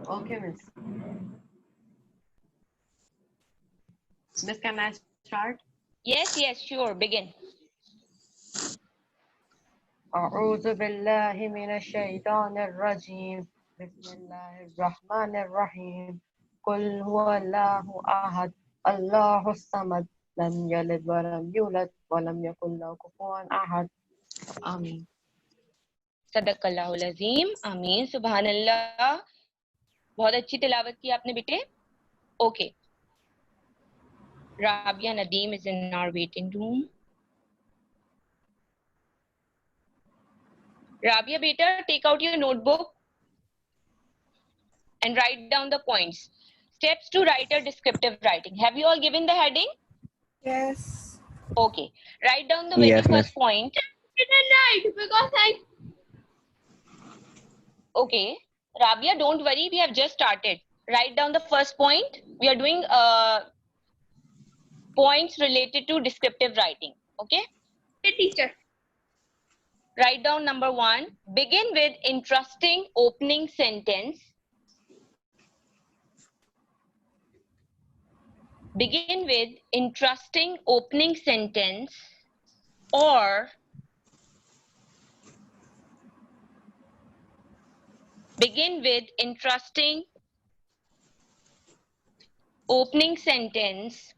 Okay, miss. Miss, can I start? Yes, sure. Begin. أعوذ بالله من الشيطان الرجيم بسم الله الرحمن الرحيم قل هو الله أحد الله الصمد لم يلد ولم يولد ولم يكن له كفوا أحد آمين. सदकल्लाहुल अज़ीम. आमीन. सुभान अल्लाह. बहुत अच्छी तिलावत की आपने बेटे. Okay. Rabia Nadeem is in our waiting room. Rabia beta, take out your notebook and write down the points. Steps to write a descriptive writing. Have you all given the heading? Yes. Okay. Write down the very Yes, miss. first point. Okay. Rabia, don't worry. We have just started. Write down the first point. We are doing points related to descriptive writing. Okay? Okay, teacher. Write down number 1. Begin with interesting opening sentence. Begin with interesting opening sentence or begin with interesting opening sentence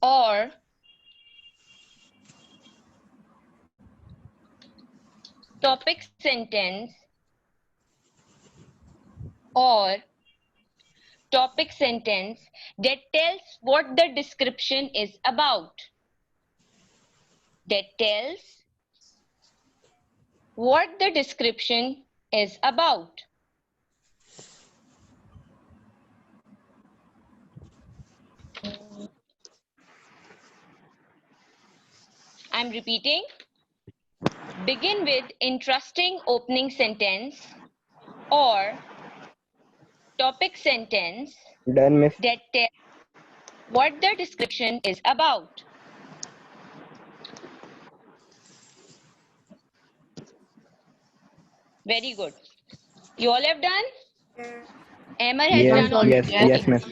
or topic sentence or topic sentence that tells what the description is about. That tells what the description is about. I'm repeating. Begin with interesting opening sentence or topic sentence Done, miss. that tells what the description is about. Very good. You all have done? Amar has Yes, done already. yes, Yes. yes, miss.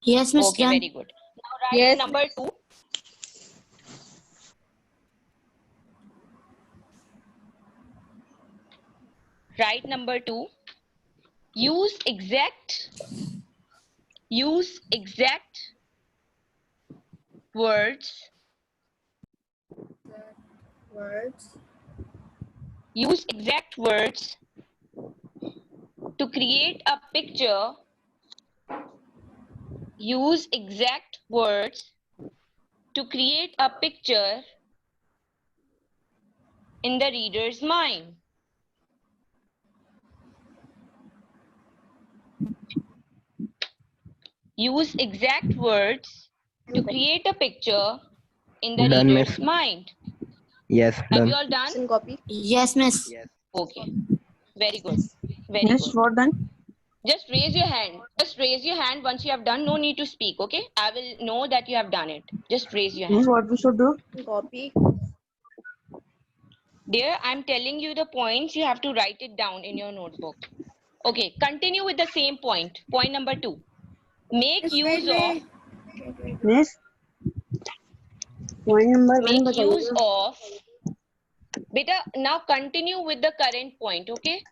Yes, Miss Okay, Jan. very good. Now write Yes. number 2. Write number 2. Use exact words. Use exact words to create a picture. Use exact words to create a picture in the reader's mind. Use exact words to create a picture in the Done, reader's miss. mind. Yes, Have done. you all done? Copy. Yes, Miss. Okay. Very good. Very Yes, good. what done? Just raise your hand. Just raise your hand once you have done. No need to speak, okay? I will know that you have done it. Just raise your hand. Miss, what we should do? Copy. Dear, I'm telling you the points. You have to write it down in your notebook. Okay, continue with the same point. Point number 2. Make use of. Miss, point number 1 Make use बताइए. of. Beta, now continue with the current point, okay?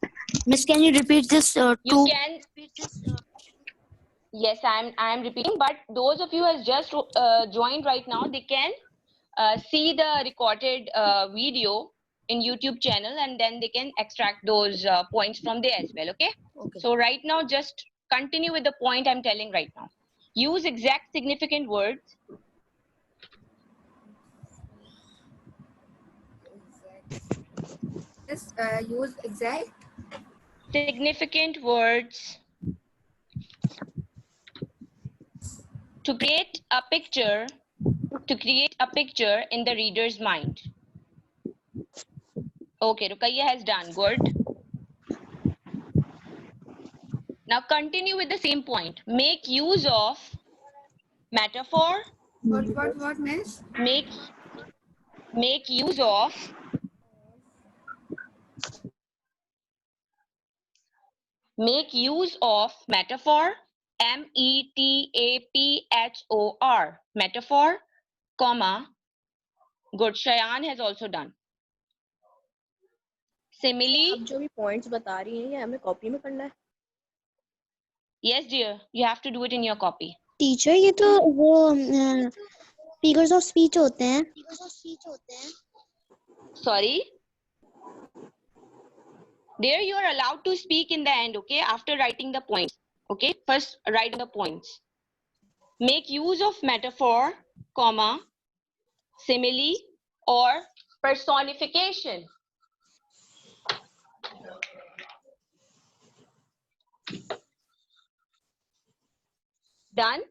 Miss, can you repeat this You two? can. Yes, I'm repeating, but those of you who has just joined right now, they can see the recorded video in YouTube channel, and then they can extract those points from there as well. Okay. Okay. So right now, just continue with the point I'm telling right now. Use exact significant words. Yes, use exact. Significant words to create a picture. To create a picture in the reader's mind. Okay, Rukaiya has done. Good. Now continue with the same point. Make use of metaphor. What, miss? Make use of Make use of metaphor, metaphor, metaphor, comma, good, Shayan has also done. Simile, आप जो भी points बता रही हैं ये हमें copy में करना है. yes dear, you have to do it in your copy. Teacher ये तो वो फिगर्स ऑफ स्पीच होते हैं. Sorry? There you are allowed to speak in the end, okay? After writing the points, okay? First write the points. Make use of metaphor, comma, simile or personification. Done?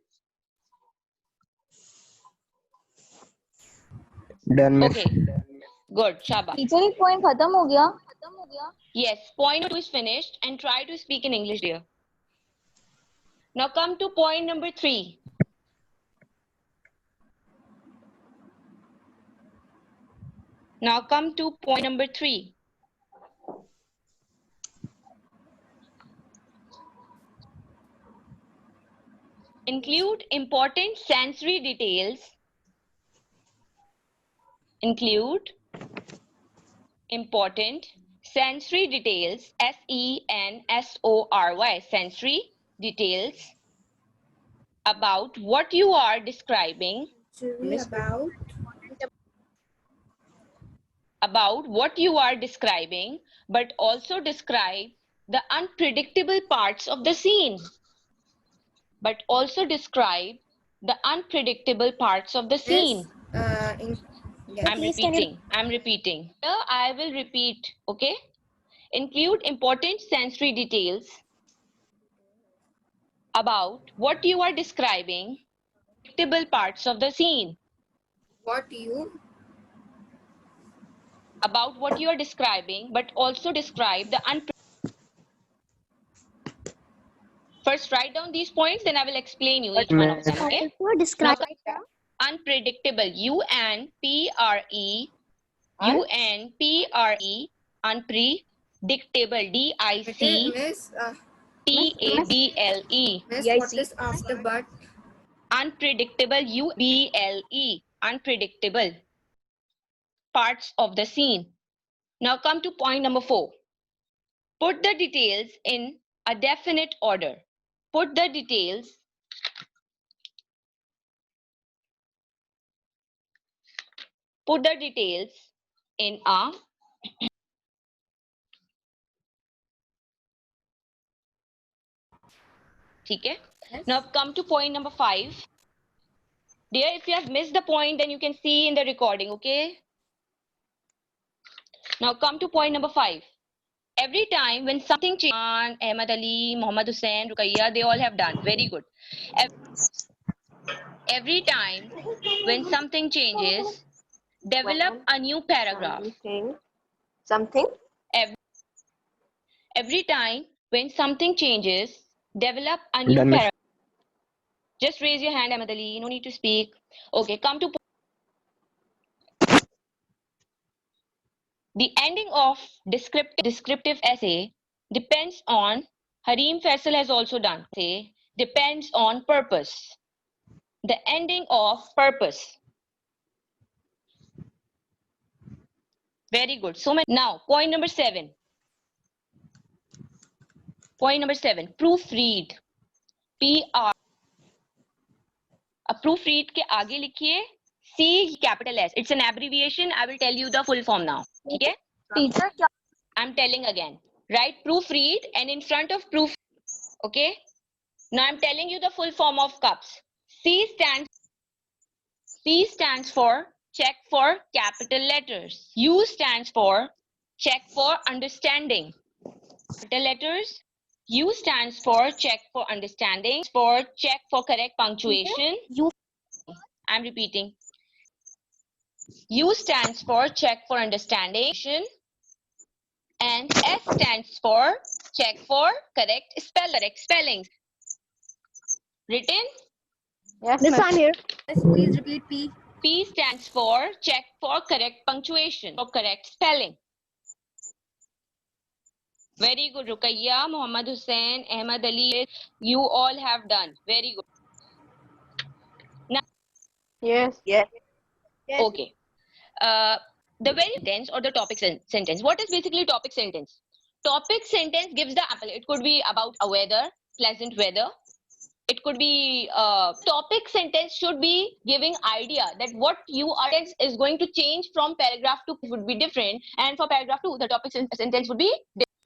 Done, miss. Okay. Good. Shaba. Teacher एक point खत्म हो गया. Yes, point 2 is finished and try to speak in English, dear. Now come to point number 3. Now come to point number 3. Include important sensory details. Include important sensory details, sensory, sensory details about what you are describing, Actually, about what you are describing, but also describe the unpredictable parts of the scene. But also describe the unpredictable parts of the scene. I'm repeating. Here I will repeat, okay? Include important sensory details about what you are describing, predictable parts of the scene. About what you are describing, but also describe the First, write down these points, then I will explain you each one of them, okay? Describe. Now, unpredictable, U-N-P-R-E, U-N-P-R-E, unpredictable, D-I-C-T-A-B-L-E. Miss, what is after but? Unpredictable, U-B-L-E, unpredictable parts of the scene. Now come to point number 4. Put the details in a definite order. Put the details in a okay. Now come to point number 5. Dear, if you have missed the point, then you can see in the recording, okay? Now come to point number 5. Every time when something changes, Ahmad Ali, Muhammad Hussain, Ruqayya, they all have done. Very good. Every time when something changes, develop a new paragraph. Something. Every time when something changes, develop a new paragraph. Just raise your hand, Ahmad Ali. No need to speak. Okay, come to the ending of descriptive essay depends on, Harim Faisal has also done, say, depends on purpose. The ending of purpose. Very good. So now, point number 7. Point number 7, proofread. PR. A proofread के आगे लिखिए C capital S. It's an abbreviation. I will tell you the full form now. Okay? Teacher क्या? I'm telling again. Write proofread and in front of proof. Okay? Now I'm telling you the full form of CUPS. C stands for check for capital letters. U stands for check for understanding. Capital letters. U stands for check for understanding. For check for correct punctuation. I'm repeating. U stands for check for understanding. And S stands for check for correct spellings. Written? Yes, miss, I'm here. Yes, please repeat P. P stands for check for correct punctuation or correct spelling. Very good, Ruqayya, Muhammad Hussain, Ahmad Ali. You all have done. Very good. Yes. Yes. Okay. The very sentence or the topic sentence. What is basically topic sentence? Topic sentence gives the apple. It could be about a weather, pleasant weather. It could be topic sentence should be giving idea that what you are is going to change from paragraph 2 would be different, and for paragraph 2 the topic sentence would be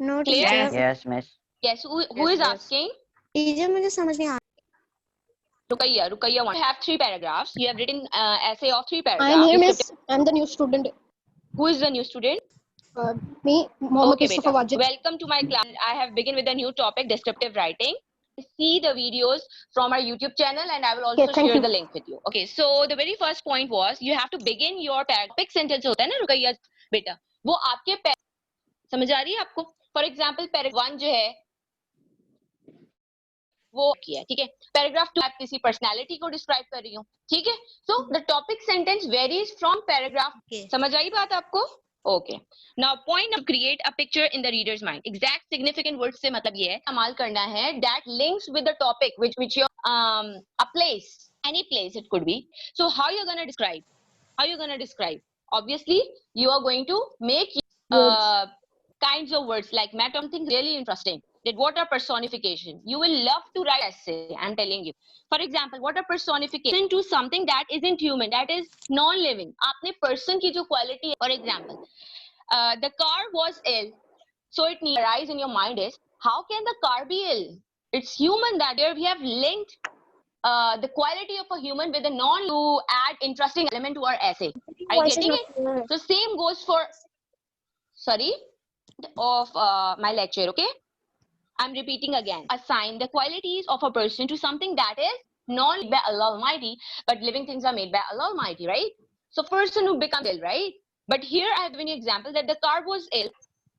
No, clear. teacher. Yes, miss. Yes. Who Yes, is miss. asking? Teacher, मुझे समझ नहीं आ Ruqayya one. You have 3 paragraphs. You have written essay of 3 I am paragraphs. here, miss. I am the new student. Who is the new student? Me, Mohammed Okay, Mustafa beta. Wajid. Welcome to my class. I have begun with a new topic, descriptive writing. See the videos from our YouTube channel, and I will also Okay, thank share you. the link with you. Okay, so the very first point was you have to begin your topic sentence. होता है ना रुकैया बेटा, वो आपके समझ आ रही है आपको? For example, paragraph 1 जो है वो किया, ठीक है? Paragraph 2 आप किसी personality को describe कर रही हूँ, ठीक है? So the topic sentence varies from paragraph. Okay. समझ आई बात आपको? Okay. Now point to create a picture in the reader's mind. Exact significant words से मतलब ये है इस्तेमाल करना है that links with the topic which your a place, any place it could be. So how you're gonna describe? How you gonna describe? Obviously you are going to make kinds of words like matter something really interesting. That what are personification? You will love to write essay. I'm telling you. For example, what are personification to something that isn't human, that is non-living. आपने person की जो quality, for example, the car was ill, so it needs arise in your mind is how can the car be ill? It's human. That here we have linked the quality of a human with a non to add interesting element to our essay. Are you getting it? So same goes for of my lecture. Okay, I'm repeating again. Assign the qualities of a person to something that is non by Allah Almighty, but living things are made by Allah Almighty, right? So person who becomes ill, right? But here I have given you example that the car was ill.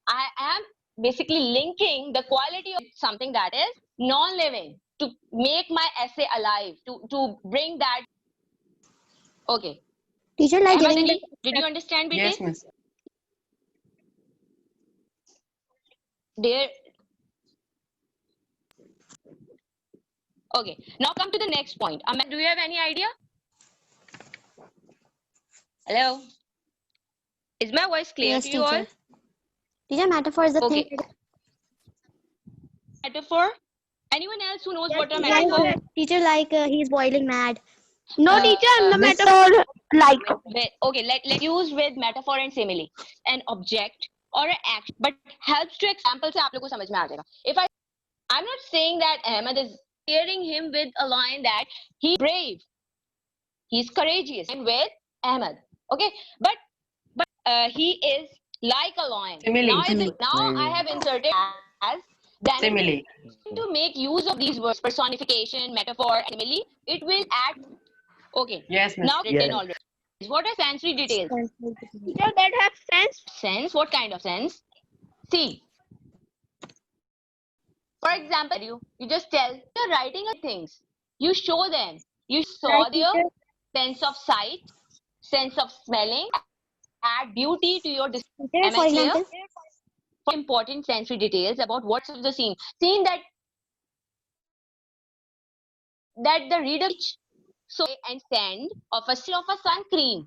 I am basically linking the quality of something that is non-living to make my essay alive, to bring that. Okay. Teacher, like Ahmad giving Ali, did you understand, Bete? Yes, miss. There. Okay. Now come to the next point. Do you have any idea? Hello. Is my voice clear Yes, to you all? teacher. Teacher, metaphor is the Okay. thing. Metaphor. Anyone else who knows what a Like, metaphor? teacher, like he's boiling mad. No, teacher, I'm the miss- metaphor. Like. Okay, let's use with metaphor and simile. An object or an act, but helps to example से आप लोगों को समझ में आ जाएगा. If I'm not saying that Ahmed is hearing him with a line that he's brave, he's courageous, and with Ahmed. Okay, but he is like a lion. Simile. Now I have inserted as then Simile. to make use of these words, personification, metaphor, and simile. It will add. Okay. Yes, miss. Now written Yes. already. What are sensory details? Teacher, that have sense. Sense? What kind of sense? See. For example, you just tell you're writing things. You show them. You saw their sense of sight, sense of smelling, add beauty to your description. Teacher, Am for I clear? example, For important sensory details about what's of the scene. Scene that the reader so and send of a sun cream,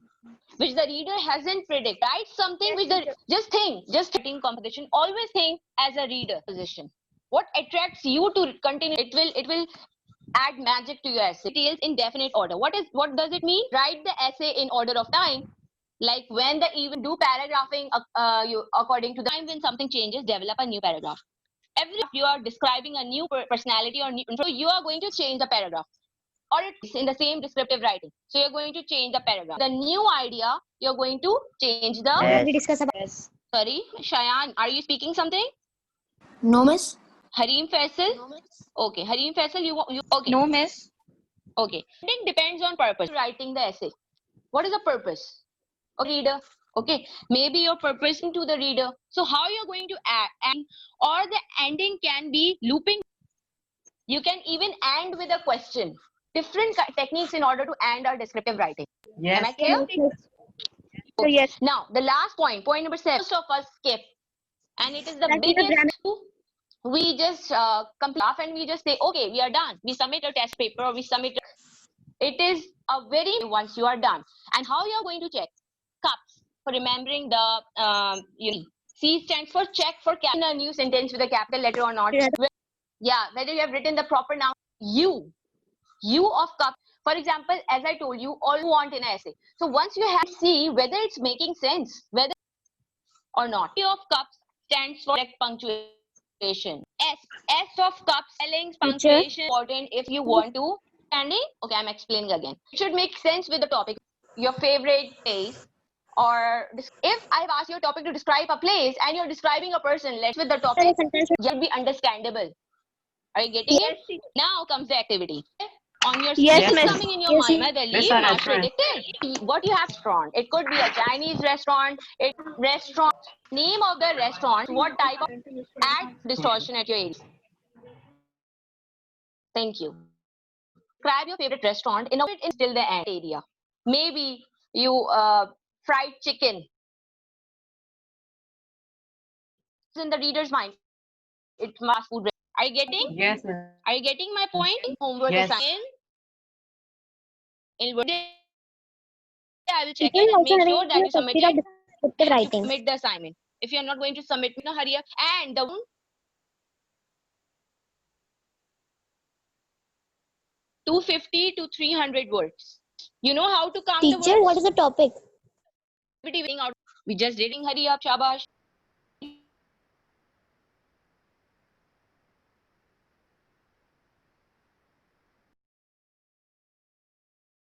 which the reader hasn't predicted. Write something which the just writing composition. Always think as a reader position. What attracts you to continue? It will add magic to your essay. Details in definite order. What does it mean? Write the essay in order of time. Like when the even do paragraphing you according to the time when something changes, develop a new paragraph. Every you are describing a new personality or new, so you are going to change the paragraph. Or it's in the same descriptive writing. So you're going to change the paragraph. The new idea, you're going to change the. Yes. we discuss about. Sorry, Shayan, are you speaking something? No, miss. Harim Faisal? Okay, Harim Faisal, you okay? No, miss. Okay. It depends on purpose. Writing the essay. What is the purpose? A reader. Okay. Maybe your purpose into the reader. So how you're going to end, or the ending can be looping. You can even end with a question. Different techniques in order to end our descriptive writing. Am I Yes. clear? So yes. Now, the last point number 7. Most of us skip. and it is the Like in a biggest. We just complete and we just say, okay, we are done. We submit a test paper or we submit. It is a very once you are done. And how you are going to check? Cups for remembering the C stands for check for in a new sentence with a capital letter or not. Yeah, whether you have written the proper noun. You of cup. For example, as I told you, all you want in an essay. So once you have see whether it's making sense, whether or not. Of cups stands for correct punctuation. S of cups, spelling, punctuation important if you want to. Standing? Okay, I'm explaining again. It should make sense with the topic. Your favorite place, or if I've asked your topic to describe a place and you're describing a person, let's with the topic, you'll be understandable. Are you getting it? Now comes the activity. On your Yes, screen miss. coming in your mind, Yes, sir, Marsh sir. predicted what you have restaurant. It could be a Chinese restaurant. It restaurant name of the restaurant. What type of add distortion at your age? Thank you. Describe your favorite restaurant in still the end area. Maybe you fried chicken. In the reader's mind, it's fast food. Are you getting? Yes, ma'am. Are you getting my point? Homework Yes. assignment. I will check Teacher it is and also make having sure that you a submit safety of it. descriptive writing. Submit the assignment. If you are not going to submit, no hurry up. And the 250 to 300 words. You know how to count the Teacher, what is words? the topic? We just reading hurry up, shabash.